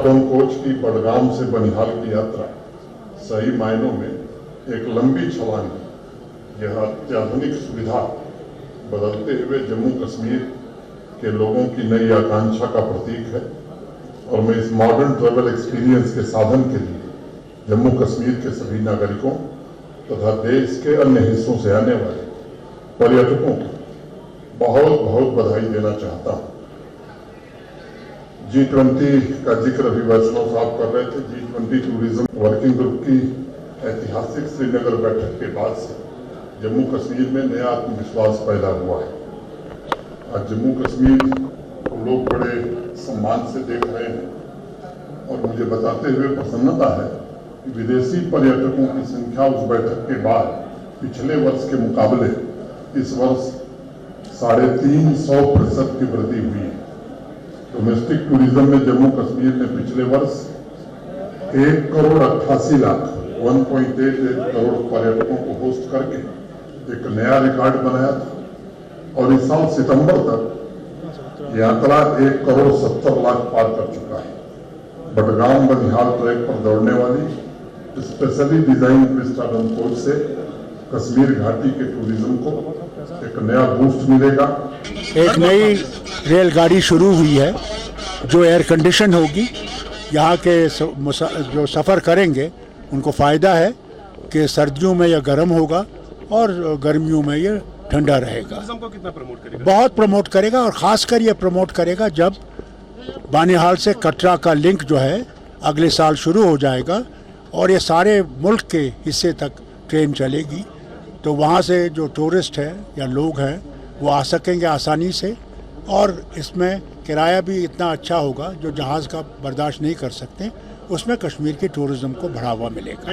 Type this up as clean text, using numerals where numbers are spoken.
Coach की बडगाम से बनिहाल की यात्रा सही मायनों में एक लंबी छलांग है। यह अत्याधुनिक सुविधा बदलते हुए जम्मू कश्मीर के लोगों की नई आकांक्षा का प्रतीक है और मैं इस मॉडर्न ट्रैवल एक्सपीरियंस के साधन के लिए जम्मू कश्मीर के सभी नागरिकों तथा देश के अन्य हिस्सों से आने वाले पर्यटकों को बहुत बहुत बधाई देना चाहता हूं। G20 का जिक्र अभी वैष्णव साहब कर रहे थे। G20 टूरिज्म वर्किंग ग्रुप की ऐतिहासिक श्रीनगर बैठक के बाद से जम्मू कश्मीर में नया आत्मविश्वास पैदा हुआ है। आज जम्मू कश्मीर को लोग बड़े सम्मान से देख रहे हैं और मुझे बताते हुए प्रसन्नता है कि विदेशी पर्यटकों की संख्या उस बैठक के बाद पिछले वर्ष के मुकाबले इस वर्ष 350% की वृद्धि हुई है। डोमेस्टिक टूरिज्म में जम्मू कश्मीर ने पिछले वर्ष 1,88,00,000 1.88 करोड़ पर्यटकों को होस्ट करके एक नया रिकॉर्ड बनाया था और इस साल सितंबर तक यह आंकड़ा 1,70,00,000 पार कर चुका है। बडगाम बनिहाल ट्रैक पर दौड़ने वाली स्पेशली डिजाइन विस्टाडोम कोच से कश्मीर घाटी के टूरिज्म को एक नया बूस्ट मिलेगा। एक नई रेलगाड़ी शुरू हुई है जो एयर कंडीशन होगी। यहाँ के जो सफ़र करेंगे उनको फ़ायदा है कि सर्दियों में यह गर्म होगा और गर्मियों में यह ठंडा रहेगा। को कितना प्रमोट करेगा? बहुत प्रमोट करेगा और ख़ासकर ये प्रमोट करेगा जब बानिहाल से कटरा का लिंक जो है अगले साल शुरू हो जाएगा और ये सारे मुल्क के हिस्से तक ट्रेन चलेगी, तो वहाँ से जो टूरिस्ट हैं या लोग हैं वो आ सकेंगे आसानी से और इसमें किराया भी इतना अच्छा होगा जो जहाज़ का बर्दाश्त नहीं कर सकते। उसमें कश्मीर के टूरिज़्म को बढ़ावा मिलेगा।